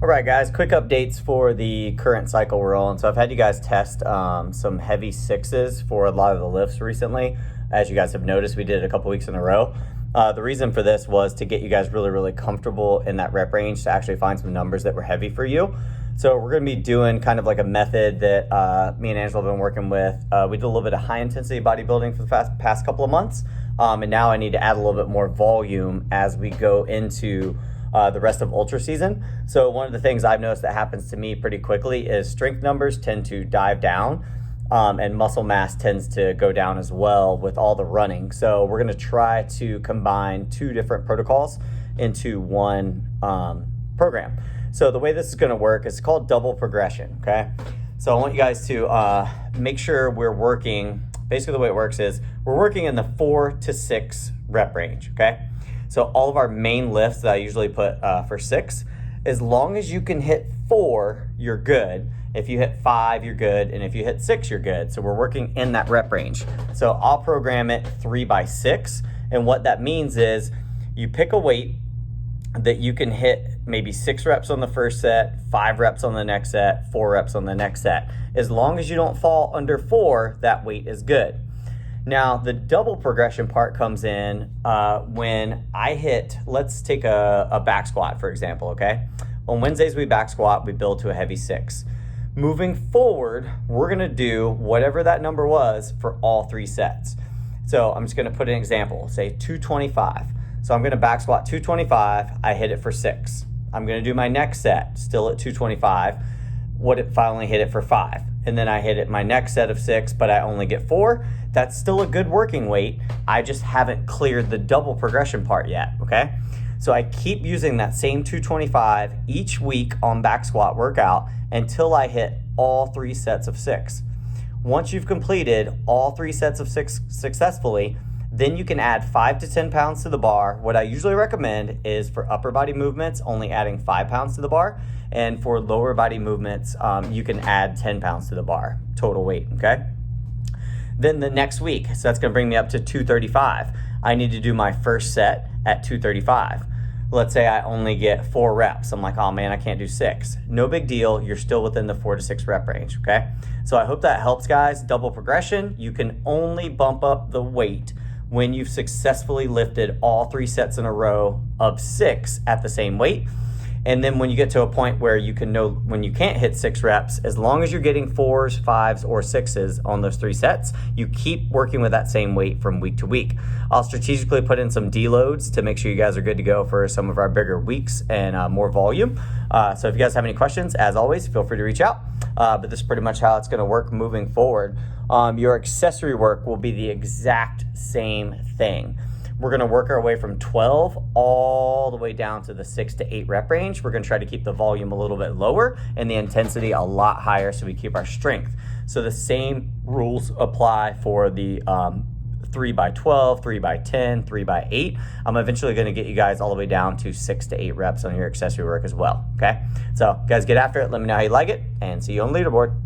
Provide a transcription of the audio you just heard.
All right, guys, quick updates for the current cycle we're on. So I've had you guys test some heavy sixes for a lot of the lifts recently. As you guys have noticed, we did it a couple weeks in a row. The reason for this was to get you guys really comfortable in that rep range to actually find some numbers that were heavy for you. So we're going to be doing kind of like a method that me and Angela have been working with. We did a little bit of high intensity bodybuilding for the past couple of months. And now I need to add a little bit more volume as we go into the rest of ultra season. So one of the things I've noticed that happens to me pretty quickly is strength numbers tend to dive down and muscle mass tends to go down as well with all the running. So we're going to try to combine two different protocols into one program. So the way this is going to work is called double progression. Okay. So I want you guys to make sure we're working. Basically the way it works is we're working in the 4 to 6 rep range. Okay. So all of our main lifts that I usually put for 6, as long as you can hit 4, you're good. If you hit 5, you're good. And if you hit 6, you're good. So we're working in that rep range. So I'll program it 3 by 6. And what that means is you pick a weight that you can hit maybe 6 reps on the first set, 5 reps on the next set, 4 reps on the next set. As long as you don't fall under 4, that weight is good. Now, the double progression part comes in when I hit, let's take a back squat, for example, okay? On Wednesdays, we back squat, we build to a heavy 6. Moving forward, we're gonna do whatever that number was for all 3 sets. So I'm just gonna put an example, say 225. So I'm gonna back squat 225, I hit it for 6. I'm gonna do my next set, still at 225. What if I only hit it for 5? And then I hit it my next set of 6, but I only get 4. That's still a good working weight. I just haven't cleared the double progression part yet, okay? So I keep using that same 225 each week on back squat workout until I hit all 3 sets of 6. Once you've completed all 3 sets of 6 successfully, then you can add 5 to 10 pounds to the bar. What I usually recommend is for upper body movements, only adding 5 pounds to the bar. And for lower body movements, you can add 10 pounds to the bar, total weight, okay? Then the next week, so that's gonna bring me up to 235. I need to do my first set at 235. Let's say I only get 4 reps. I'm like, oh man, I can't do 6. No big deal, you're still within the 4 to 6 rep range, okay? So I hope that helps, guys. Double progression, you can only bump up the weight when you've successfully lifted all 3 sets in a row of 6 at the same weight. And then when you get to a point where you can know when you can't hit 6 reps, as long as you're getting 4s, 5s, or 6s on those 3 sets, you keep working with that same weight from week to week. I'll strategically put in some deloads to make sure you guys are good to go for some of our bigger weeks and more volume. So if you guys have any questions, as always, feel free to reach out. But this is pretty much how it's gonna work moving forward. Your accessory work will be the exact same thing. We're gonna work our way from 12 all the way down to the 6 to 8 rep range. We're gonna try to keep the volume a little bit lower and the intensity a lot higher so we keep our strength. So the same rules apply for the 3 by 12, 3 by 10, 3 by 8. I'm eventually gonna get you guys all the way down to 6 to 8 reps on your accessory work as well, okay? So guys, get after it. Let me know how you like it and see you on the leaderboard.